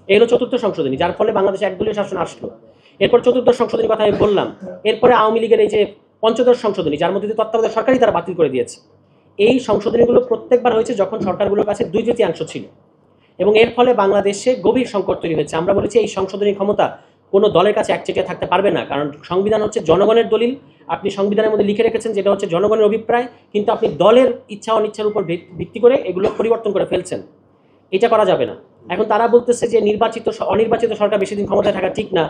এই হলো চতুর্থ সংশোধনী, যার ফলে বাংলাদেশে একদলীয় শাসন আসলো। এরপর চতুর্থ সংশোধনীর কথা আমি বললাম। এরপরে আওয়ামী লীগের এই যে পঞ্চদশ সংশোধনী, যার মধ্যে তত্ত্বাবধায়ক সরকারই তারা বাতিল করে দিয়েছে। এই সংশোধনীগুলো প্রত্যেকবার হয়েছে যখন সরকারগুলোর কাছে 2/3 ছিল, এবং এর ফলে বাংলাদেশে গভীর সংকট তৈরি হয়েছে। আমরা বলেছি এই সংশোধনী ক্ষমতা কোনো দলের কাছে একচেটিয়া থাকতে পারবে না, কারণ সংবিধান হচ্ছে জনগণের দলিল। আপনি সংবিধানের মধ্যে লিখে রেখেছেন যেটা হচ্ছে জনগণের অভিপ্রায়, কিন্তু আপনি দলের ইচ্ছা অনিচ্ছার উপর ভিত্তি করে এগুলো পরিবর্তন করে ফেলছেন। এটা করা যাবে না। এখন তারা বলতেছে যে অনির্বাচিত সরকার বেশি দিন ক্ষমতায় থাকা ঠিক না।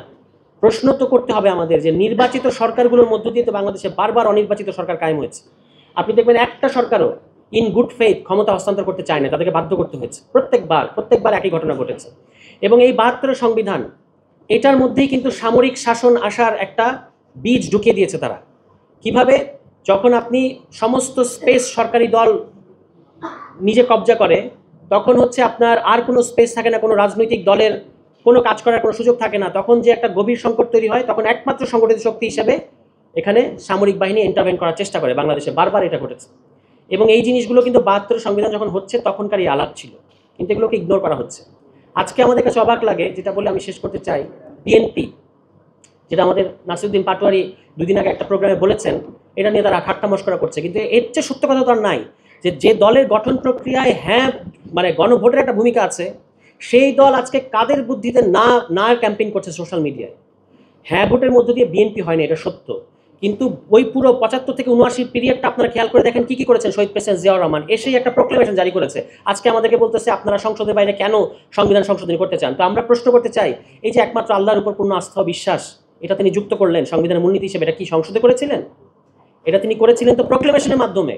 প্রশ্ন তো করতে হবে আমাদের যে নির্বাচিত সরকারগুলোর মধ্য দিয়ে তো বাংলাদেশে বারবার অনির্বাচিত সরকার কায়েম হয়েছে। আপনি দেখবেন একটা সরকারও ইন গুড ফেথ ক্ষমতা হস্তান্তর করতে চায় না, তাদেরকে বাধ্য করতে হয়েছে। প্রত্যেকবার একই ঘটনা ঘটেছে। এবং এই 72 সংবিধান, এটার মধ্যেই কিন্তু সামরিক শাসন আসার একটা বীজ ঢুকিয়ে দিয়েছে তারা। কিভাবে? যখন আপনি সমস্ত স্পেস সরকারি দল নিজে কবজা করে, তখন হচ্ছে আপনার আর কোনো স্পেস থাকে না, কোনো রাজনৈতিক দলের কোনো কাজ করার কোনো সুযোগ থাকে না। তখন যে একটা গভীর সংকট তৈরি হয়, তখন একমাত্র সংগঠিত শক্তি হিসেবে এখানে সামরিক বাহিনী ইন্টারভেন করার চেষ্টা করে। বাংলাদেশে বারবার এটা ঘটেছে। এবং এই জিনিসগুলো কিন্তু 72 সংবিধান যখন হচ্ছে তখনকারই আলাপ ছিল, কিন্তু এগুলোকে ইগনোর করা হচ্ছে। আজকে আমাদের কাছে অবাক লাগে, যেটা বলে আমি শেষ করতে চাই, বিএনপি যেটা আমাদের নাসিরউদ্দিন পাটোয়ারি দুদিন আগে একটা প্রোগ্রামে বলেছেন, এটা নিয়ে তারা ঠাট্টা মশকরা করছে। কিন্তু এর চেয়ে সত্য কথা তো আর নাই যে দলের গঠন প্রক্রিয়ায় হ্যাঁ মানে গণভোটের একটা ভূমিকা আছে, সেই দল আজকে কাদের বুদ্ধিতে না ক্যাম্পেইন করছে সোশ্যাল মিডিয়ায়। হ্যাঁ ভোটের মধ্য দিয়ে বিএনপি হয় না, এটা সত্য। কিন্তু ওই পুরো 75 থেকে 79 পিরিয়ডটা আপনারা খেয়াল করে দেখেন কি করেছেন শহীদ প্রেসিডেন্ট জিয়াউর রহমান। এসেই একটা প্রোক্লেমেশন জারি করেছে। আজকে আমাদেরকে বলতেছে আপনারা সংসদের বাইরে কেন সংবিধান সংশোধনী করতে চান। তো আমরা প্রশ্ন করতে চাই, এই যে একমাত্র আল্লাহর উপর পূর্ণ আস্থা ও বিশ্বাস এটা তিনি যুক্ত করলেন সংবিধানের মূলনীতি হিসেবে, এটা কি সংসদে করেছিলেন? এটা তিনি করেছিলেন তো প্রোক্লেমেশনের মাধ্যমে।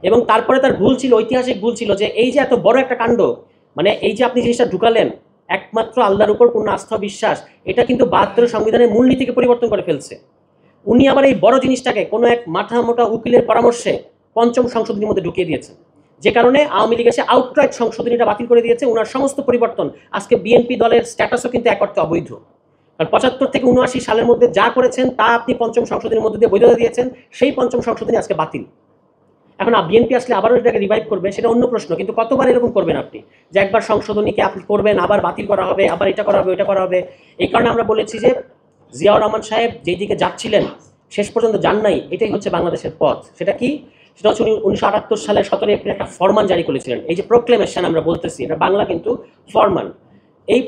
এবং তারপরে তার ভুল ছিল, ঐতিহাসিক ভুল ছিল, যে এই যে এত বড় একটা কাণ্ড, মানে এই যে আপনি জিনিসটা ঢুকালেন একমাত্র আল্লাহর উপর পূর্ণ আস্থা বিশ্বাস, এটা কিন্তু 72 সংবিধানের মূলনীতিকে পরিবর্তন করে ফেলছে। উনি আবার এই বড় জিনিসটাকে কোনো এক মাথা মোটা উকিলের পরামর্শে পঞ্চম সংশোধনীর মধ্যে ঢুকিয়ে দিয়েছেন, যে কারণে আওয়ামী লীগ এসে আউটরাইট সংশোধনীটা বাতিল করে দিয়েছে। ওনার সমস্ত পরিবর্তন, আজকে বিএনপি দলের স্ট্যাটাসও কিন্তু এক অর্থে অবৈধ। কারণ 75 থেকে 79 সালের মধ্যে যা করেছেন তা আপনি পঞ্চম সংশোধনীর মধ্যে দিয়ে বৈধতা দিয়েছেন, সেই পঞ্চম সংশোধনী আজকে বাতিল। এখন বিএনপি আসলে আবারও এটাকে রিভাইভ করবে, সেটা অন্য প্রশ্ন, কিন্তু কতবার এরকম করবেন আপনি যে একবার সংশোধনীকে আপনি করবেন, আবার বাতিল করা হবে, আবার এটা করা হবে, ওইটা করা হবে। এই কারণে আমরা বলেছি যে জিয়াউর রহমান সাহেব যেই দিকে যাচ্ছিলেন শেষ পর্যন্ত যান নাই, এটাই হচ্ছে বাংলাদেশের পথ। সেটা কি? সেটা হচ্ছে 1978 সালের 17 এপ্রিল একটা ফরমান জারি করেছিলেন। এই যে প্রোক্লেমেশন আমরা বলতেছি, এটা বাংলা কিন্তু ফরমান। এই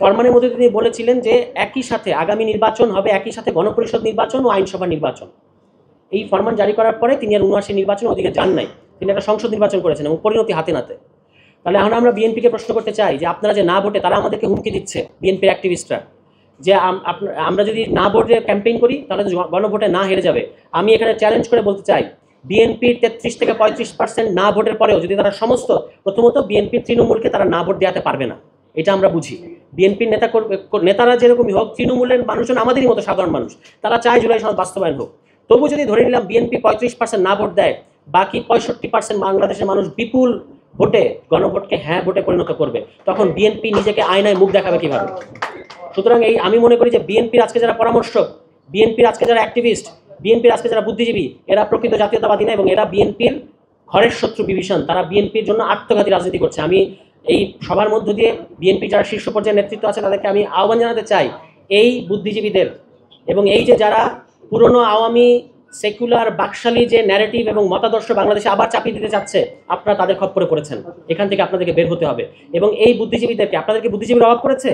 ফরমানের মধ্যে তিনি বলেছিলেন যে একই সাথে আগামী নির্বাচন হবে, একই সাথে গণপরিষদ নির্বাচন ও আইনসভা নির্বাচন। এই ফরমান জারি করার পরে তিনি আর 79 নির্বাচনে ওদিকে যান নাই, তিনি একটা সংসদ নির্বাচন করেছেন এবং পরিণতি হাতে নাতে। তাহলে এখন আমরা বিএনপিকে প্রশ্ন করতে চাই যে আপনারা যে না ভোটে, তারা আমাদেরকে হুমকি দিচ্ছে বিএনপির অ্যাক্টিভিস্টরা, যে আমরা যদি না ভোটে ক্যাম্পেইন করি তাহলে গণভোটে না হেরে যাবে। আমি এখানে চ্যালেঞ্জ করে বলতে চাই, বিএনপির 33 থেকে 35% না ভোটের পরেও যদি তারা প্রথমত বিএনপির তৃণমূলকে তারা না ভোট দেওয়াতে পারবে না, এটা আমরা বুঝি। বিএনপির নেতারা যেরকমই হোক, তৃণমূলের মানুষজন আমাদেরই মতো সাধারণ মানুষ, তারা চায় জুলাই সনদ বাস্তবায়ন হোক। তবু যদি ধরে নিলাম বিএনপি 35% না ভোট দেয়, বাকি 65% বাংলাদেশের মানুষ বিপুল ভোটে গণভোটকে হ্যাঁ ভোটে পরিণত করবে, তখন বিএনপি নিজেকে আয়নায় মুখ দেখাবে কিভাবে? সুতরাং আমি মনে করি যে বিএনপির আজকে যারা পরামর্শক, বিএনপির আজকে যারা অ্যাক্টিভিস্ট, বিএনপির আজকে যারা বুদ্ধিজীবী, এরা প্রকৃত জাতীয়তাবাদী না, এবং এরা বিএনপির ঘরের শত্রু বিভীষণ। তারা বিএনপির জন্য আত্মঘাতী রাজনীতি করছে। আমি এই সবার মধ্য দিয়ে বিএনপি যারা শীর্ষ পর্যায়ের নেতৃত্ব আছে তাদেরকে আমি আহ্বান জানাতে চাই, এই বুদ্ধিজীবীদের এবং এই যে যারা পুরনো আওয়ামী সেকুলার বাকশালী যে ন্যারেটিভ এবং মতাদর্শ বাংলাদেশে আবার চাপিয়ে দিতে চাচ্ছে, আপনারা তাদের খপ্পরে পড়েছেন। এখান থেকে আপনাদেরকে বের হতে হবে। এবং এই বুদ্ধিজীবীদেরকে, আপনাদেরকে বুদ্ধিজীবীর অভাব করেছে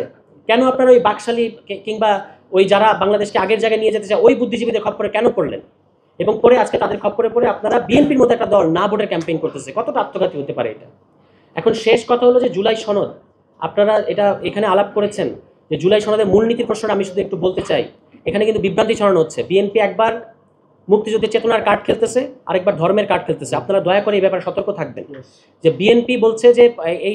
কেন? আপনারা ওই বাকশালী কিংবা ওই যারা বাংলাদেশকে আগের জায়গায় নিয়ে যেতে চায় ওই বুদ্ধিজীবীদের খপ্পরে কেন পড়লেন? এবং পরে আজকে তাদের খপ্পরে পড়ে আপনারা বিএনপির মতো একটা দল না ভোটের ক্যাম্পেইন করতেছে। কতটা আত্মঘাতী হতে পারে এটা? এখন শেষ কথা হলো যে জুলাই সনদ, আপনারা এটা এখানে আলাপ করেছেন যে জুলাই সনদের মূলনীতির প্রশ্নটা আমি শুধু একটু বলতে চাই। এখানে কিন্তু বিভ্রান্তি ছড়ানো হচ্ছে। বিএনপি একবার মুক্তিযুদ্ধের চেতনার কার্ড খেলতেছে, আরেকবার ধর্মের কার্ড খেলতেছে। আপনারা দয়া করে এই ব্যাপারে সতর্ক থাকবেন যে বিএনপি বলছে যে এই